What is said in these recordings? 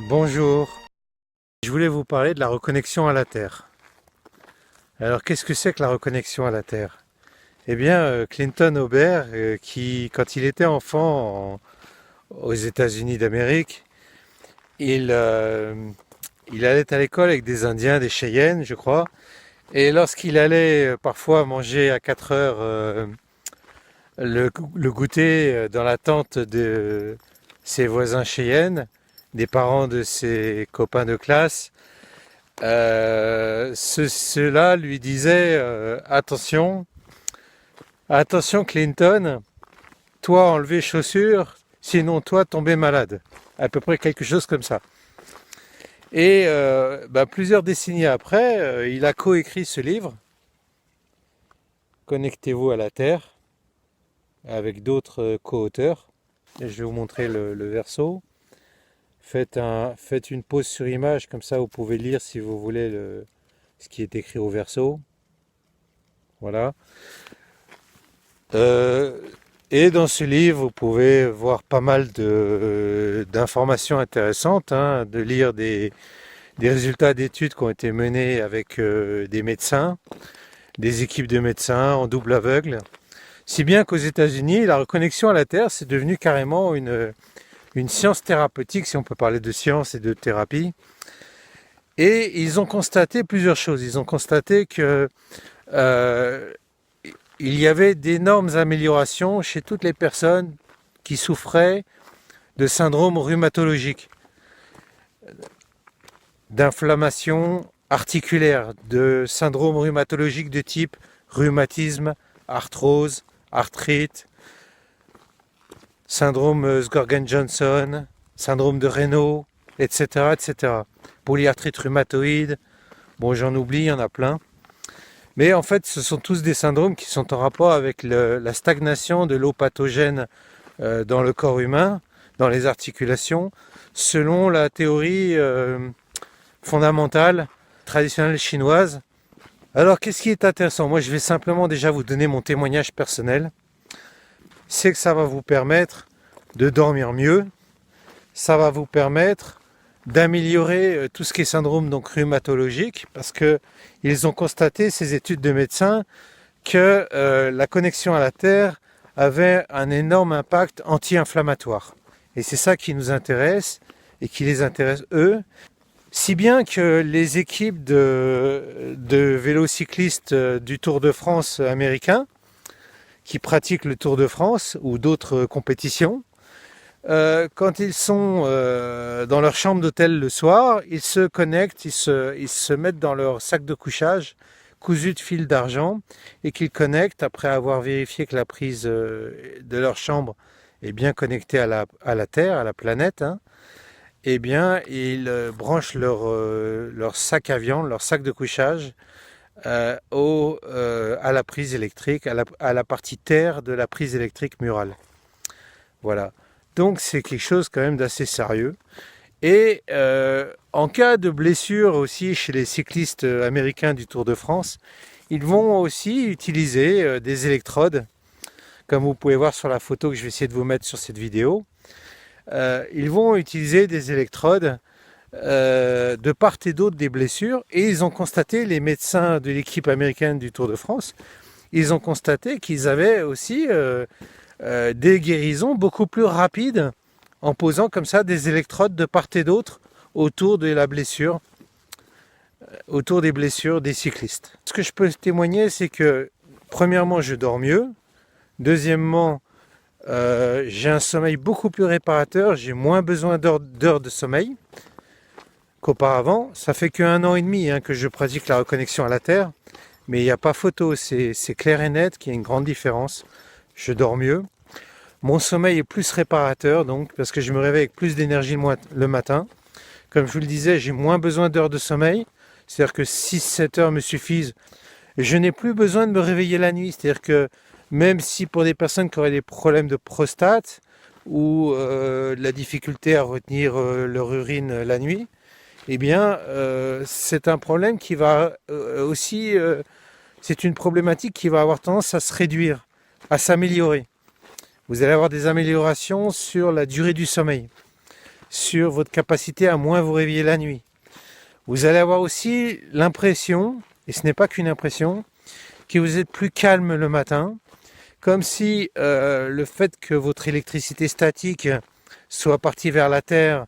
Bonjour, je voulais vous parler de la reconnexion à la Terre. Alors qu'est-ce que c'est que la reconnexion à la Terre? Eh bien, Clinton Aubert, quand il était enfant aux États-Unis d'Amérique, il, euh, il allait à l'école avec des Indiens, des Cheyennes, je crois, et lorsqu'il allait parfois manger à 4 heures le goûter dans la tente de ses voisins Cheyennes, des parents de ses copains de classe, ceux-là lui disaient attention, attention Clinton, toi enlever chaussures, sinon toi tomber malade. À peu près quelque chose comme ça. Et plusieurs décennies après, il a coécrit ce livre, Connectez-vous à la Terre, avec d'autres co-auteurs. Et je vais vous montrer le verso. Faites une pause sur image, comme ça vous pouvez lire si vous voulez ce qui est écrit au verso. Voilà. Et dans ce livre, vous pouvez voir pas mal d'informations intéressantes, hein, de lire des résultats d'études qui ont été menées avec des médecins, des équipes de médecins en double aveugle. Si bien qu'aux États-Unis, la reconnexion à la Terre, c'est devenu carrément une science thérapeutique, si on peut parler de science et de thérapie. Et ils ont constaté plusieurs choses. Ils ont constaté que il y avait d'énormes améliorations chez toutes les personnes qui souffraient de syndrome rhumatologique, d'inflammation articulaire, de syndrome rhumatologique de type rhumatisme, arthrose, arthrite, syndrome Sjögren-Johnson, syndrome de Raynaud, etc., etc. Polyarthrite rhumatoïde, bon j'en oublie, il y en a plein. Mais en fait, ce sont tous des syndromes qui sont en rapport avec la stagnation de l'eau pathogène dans le corps humain, dans les articulations, selon la théorie fondamentale, traditionnelle chinoise. Alors, qu'est-ce qui est intéressant? Moi, je vais simplement déjà vous donner mon témoignage personnel. C'est que ça va vous permettre de dormir mieux, ça va vous permettre d'améliorer tout ce qui est syndrome donc rhumatologique, parce que ils ont constaté, ces études de médecins, que la connexion à la Terre avait un énorme impact anti-inflammatoire. Et c'est ça qui nous intéresse et qui les intéresse eux. Si bien que les équipes de vélocyclistes du Tour de France américain, qui pratiquent le Tour de France ou d'autres compétitions, quand ils sont dans leur chambre d'hôtel le soir, ils se connectent, ils se mettent dans leur sac de couchage cousu de fil d'argent et qu'ils connectent après avoir vérifié que la prise de leur chambre est bien connectée à la Terre, à la planète. Hein, eh bien, ils branchent leur sac à viande, leur sac de couchage à la prise électrique, à la partie terre de la prise électrique murale. Voilà. Donc c'est quelque chose quand même d'assez sérieux. Et en cas de blessure aussi chez les cyclistes américains du Tour de France, ils vont aussi utiliser des électrodes, comme vous pouvez voir sur la photo que je vais essayer de vous mettre sur cette vidéo. Ils vont utiliser des électrodes de part et d'autre des blessures, et ils ont constaté, les médecins de l'équipe américaine du Tour de France, ils ont constaté qu'ils avaient aussi des guérisons beaucoup plus rapides en posant comme ça des électrodes de part et d'autre autour de la blessure, autour des blessures des cyclistes. Ce que je peux témoigner, c'est que premièrement, je dors mieux. Deuxièmement, j'ai un sommeil beaucoup plus réparateur, j'ai moins besoin d'heures de sommeil qu'auparavant. Ça fait qu'1 an et demi que je pratique la reconnexion à la Terre, mais il n'y a pas photo, c'est clair et net qu'il y a une grande différence. Je dors mieux. Mon sommeil est plus réparateur, donc, parce que je me réveille avec plus d'énergie le matin. Comme je vous le disais, j'ai moins besoin d'heures de sommeil, c'est-à-dire que 6-7 heures me suffisent. Je n'ai plus besoin de me réveiller la nuit, c'est-à-dire que même si pour des personnes qui auraient des problèmes de prostate ou de la difficulté à retenir leur urine la nuit, eh bien, c'est un problème qui va aussi, c'est une problématique qui va avoir tendance à se réduire, à s'améliorer. Vous allez avoir des améliorations sur la durée du sommeil. sur votre capacité à moins vous réveiller la nuit. Vous allez avoir aussi l'impression, et ce n'est pas qu'une impression, que vous êtes plus calme le matin, comme si le fait que votre électricité statique soit partie vers la Terre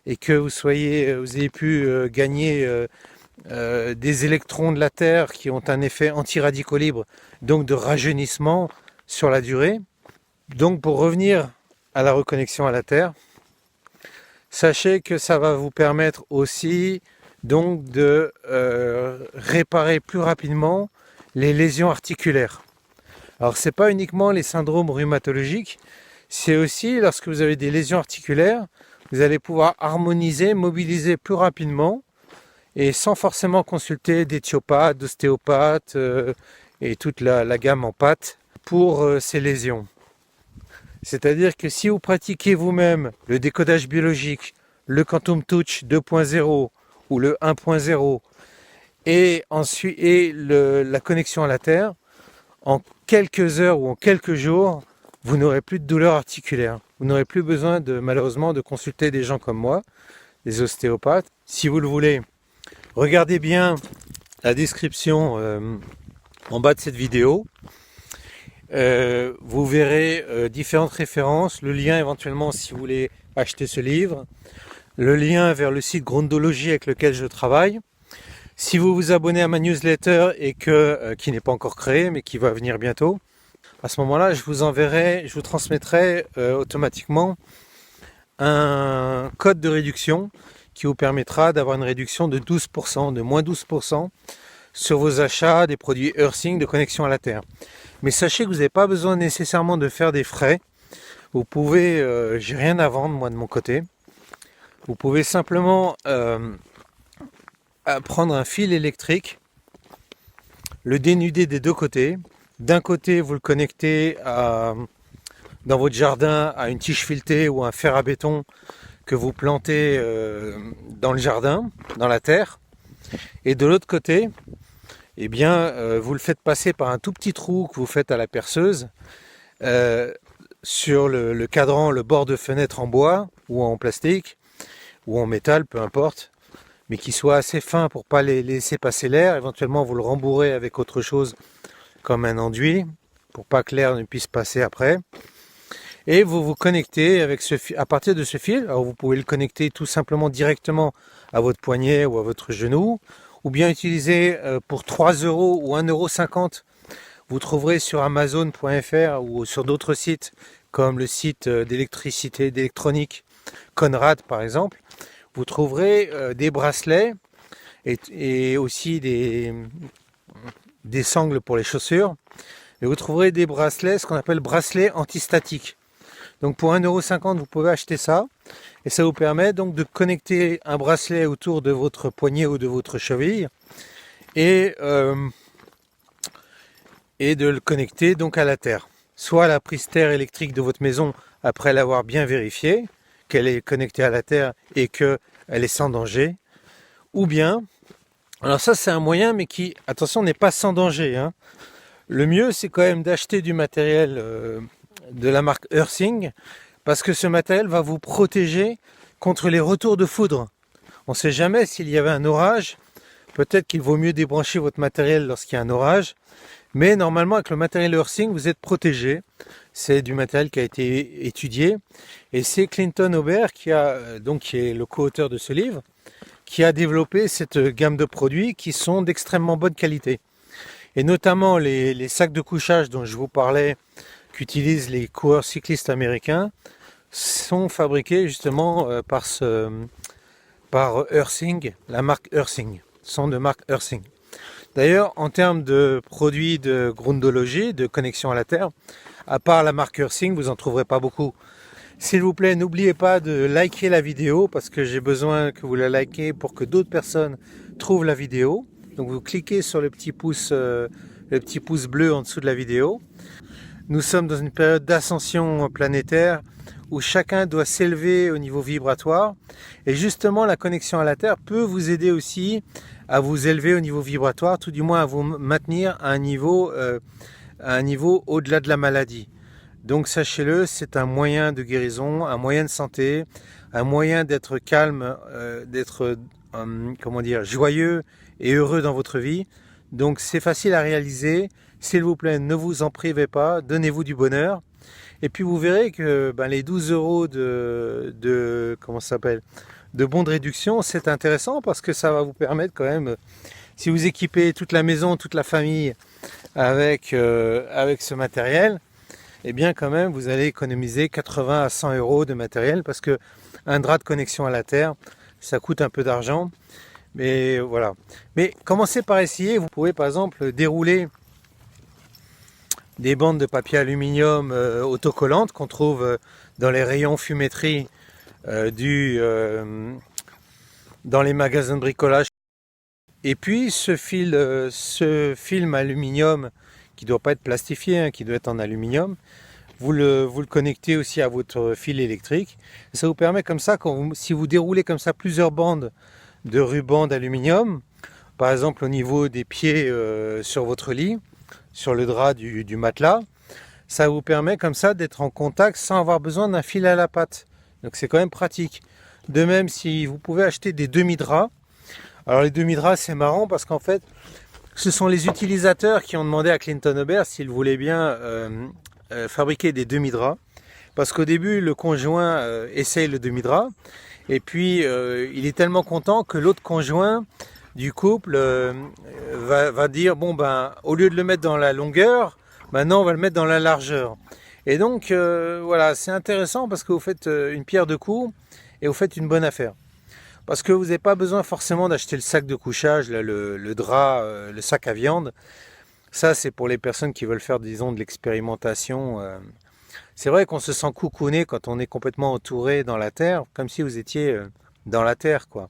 et que vous ayez pu gagner des électrons de la Terre qui ont un effet anti-radicaux libres, donc de rajeunissement sur la durée. Donc pour revenir à la reconnexion à la Terre, sachez que ça va vous permettre aussi donc de réparer plus rapidement les lésions articulaires. Alors c'est pas uniquement les syndromes rhumatologiques, c'est aussi lorsque vous avez des lésions articulaires, vous allez pouvoir harmoniser, mobiliser plus rapidement et sans forcément consulter d'éthiopathes, d'ostéopathes et toute la gamme en pâte pour ces lésions. C'est-à-dire que si vous pratiquez vous-même le décodage biologique, le Quantum Touch 2.0 ou le 1.0 et ensuite la connexion à la Terre, en quelques heures ou en quelques jours, vous n'aurez plus de douleur articulaire. Vous n'aurez plus besoin malheureusement de consulter des gens comme moi, des ostéopathes. Si vous le voulez, regardez bien la description en bas de cette vidéo. Vous verrez différentes références, le lien éventuellement si vous voulez acheter ce livre, le lien vers le site Grundologie avec lequel je travaille. Si vous vous abonnez à ma newsletter et qui n'est pas encore créée mais qui va venir bientôt, à ce moment-là je vous transmettrai automatiquement un code de réduction qui vous permettra d'avoir une réduction de 12%, de moins 12% sur vos achats des produits Earthing de connexion à la Terre. Mais sachez que vous n'avez pas besoin nécessairement de faire des frais. Vous pouvez, j'ai rien à vendre moi de mon côté. Vous pouvez simplement prendre un fil électrique, le dénuder des deux côtés. D'un côté, vous le connectez dans votre jardin à une tige filetée ou un fer à béton que vous plantez dans le jardin, dans la terre. Et de l'autre côté, eh bien, vous le faites passer par un tout petit trou que vous faites à la perceuse sur le cadran, le bord de fenêtre en bois ou en plastique ou en métal, peu importe, mais qui soit assez fin pour ne pas laisser passer l'air. Éventuellement, vous le rembourrez avec autre chose comme un enduit pour pas que l'air ne puisse passer après. Et vous vous connectez à partir de ce fil. Alors vous pouvez le connecter tout simplement directement à votre poignet ou à votre genou, ou bien utiliser pour 3 € ou 1,50 €. Vous trouverez sur Amazon.fr ou sur d'autres sites comme le site d'électricité, d'électronique Conrad par exemple. Vous trouverez des bracelets et aussi des sangles pour les chaussures. Et vous trouverez des bracelets, ce qu'on appelle bracelets antistatiques. Donc pour 1,50 €, vous pouvez acheter ça. Et ça vous permet donc de connecter un bracelet autour de votre poignet ou de votre cheville. Et de le connecter donc à la terre. Soit à la prise terre électrique de votre maison après l'avoir bien vérifié, qu'elle est connectée à la terre et qu'elle est sans danger. Ou bien, alors ça c'est un moyen mais qui, attention, n'est pas sans danger, hein. Le mieux c'est quand même d'acheter du matériel de la marque Earthing, parce que ce matériel va vous protéger contre les retours de foudre. On ne sait jamais s'il y avait un orage, peut-être qu'il vaut mieux débrancher votre matériel lorsqu'il y a un orage, mais normalement avec le matériel Earthing vous êtes protégé. C'est du matériel qui a été étudié, et c'est Clinton Aubert qui est le co-auteur de ce livre, qui a développé cette gamme de produits qui sont d'extrêmement bonne qualité. Et notamment les sacs de couchage dont je vous parlais, qu'utilisent les coureurs cyclistes américains, sont fabriqués justement par Earthing, la marque Earthing, sont de marque Earthing. D'ailleurs, en termes de produits de Grundologie, de connexion à la Terre, à part la marque Earthing, vous n'en trouverez pas beaucoup. S'il vous plaît, n'oubliez pas de liker la vidéo, parce que j'ai besoin que vous la likez pour que d'autres personnes trouvent la vidéo. Donc vous cliquez sur le petit pouce bleu en dessous de la vidéo. Nous sommes dans une période d'ascension planétaire où chacun doit s'élever au niveau vibratoire. Et justement, la connexion à la Terre peut vous aider aussi à vous élever au niveau vibratoire, tout du moins à vous maintenir à un niveau au-delà de la maladie. Donc sachez-le, c'est un moyen de guérison, un moyen de santé, un moyen d'être calme, d'être comment dire, joyeux et heureux dans votre vie. Donc c'est facile à réaliser. S'il vous plaît, ne vous en privez pas, donnez-vous du bonheur. Et puis vous verrez que ben, les 12 euros comment ça s'appelle, de bons de réduction, c'est intéressant parce que ça va vous permettre quand même, si vous équipez toute la maison, toute la famille avec ce matériel, eh bien quand même vous allez économiser 80 à 100 euros de matériel parce que un drap de connexion à la terre, ça coûte un peu d'argent. Mais voilà. Mais commencez par essayer. Vous pouvez par exemple dérouler des bandes de papier aluminium autocollantes qu'on trouve dans les rayons fumétrie dans les magasins de bricolage. Et puis ce film aluminium qui ne doit pas être plastifié, hein, qui doit être en aluminium, vous le connectez aussi à votre fil électrique. Ça vous permet comme ça, si vous déroulez comme ça plusieurs bandes de ruban d'aluminium, par exemple au niveau des pieds sur votre lit, sur le drap du matelas, ça vous permet comme ça d'être en contact sans avoir besoin d'un fil à la patte. Donc c'est quand même pratique. De même, si vous pouvez acheter des demi-draps. Alors les demi-draps, c'est marrant parce qu'en fait, ce sont les utilisateurs qui ont demandé à Clinton Hobert s'il voulait bien fabriquer des demi-draps. Parce qu'au début, le conjoint essaye le demi-drap. Et puis, il est tellement content que l'autre conjoint du couple va dire, bon ben, au lieu de le mettre dans la longueur, maintenant on va le mettre dans la largeur. Et donc, voilà, c'est intéressant parce que vous faites une pierre deux coups et vous faites une bonne affaire. Parce que vous n'avez pas besoin forcément d'acheter le sac de couchage, là, le drap, le sac à viande. Ça, c'est pour les personnes qui veulent faire, disons, de l'expérimentation. C'est vrai qu'on se sent coucouné quand on est complètement entouré dans la terre, comme si vous étiez dans la terre, quoi.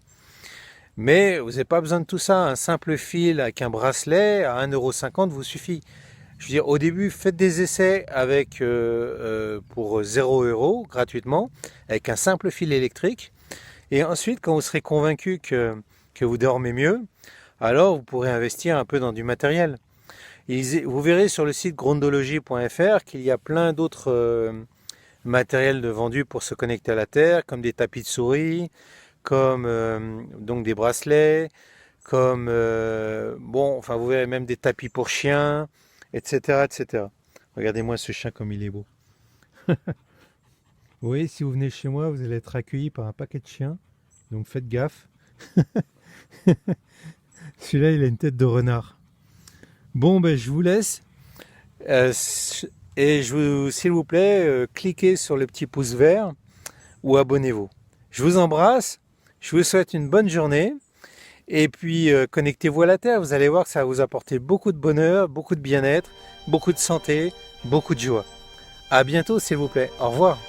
Mais vous n'avez pas besoin de tout ça. Un simple fil avec un bracelet à 1,50 € vous suffit. Je veux dire, au début, faites des essais pour 0 € gratuitement, avec un simple fil électrique. Et ensuite, quand vous serez convaincu que vous dormez mieux, alors vous pourrez investir un peu dans du matériel. Vous verrez sur le site grondologie.fr qu'il y a plein d'autres matériels vendus pour se connecter à la Terre, comme des tapis de souris, comme donc des bracelets, comme bon, enfin vous verrez même des tapis pour chiens, etc., etc. Regardez-moi ce chien comme il est beau. Vous voyez, si vous venez chez moi, vous allez être accueilli par un paquet de chiens, donc faites gaffe. Celui-là, il a une tête de renard. Bon, ben je vous laisse. Et s'il vous plaît, cliquez sur le petit pouce vert ou abonnez-vous. Je vous embrasse, je vous souhaite une bonne journée. Et puis, connectez-vous à la Terre. Vous allez voir que ça va vous apporter beaucoup de bonheur, beaucoup de bien-être, beaucoup de santé, beaucoup de joie. À bientôt, s'il vous plaît. Au revoir.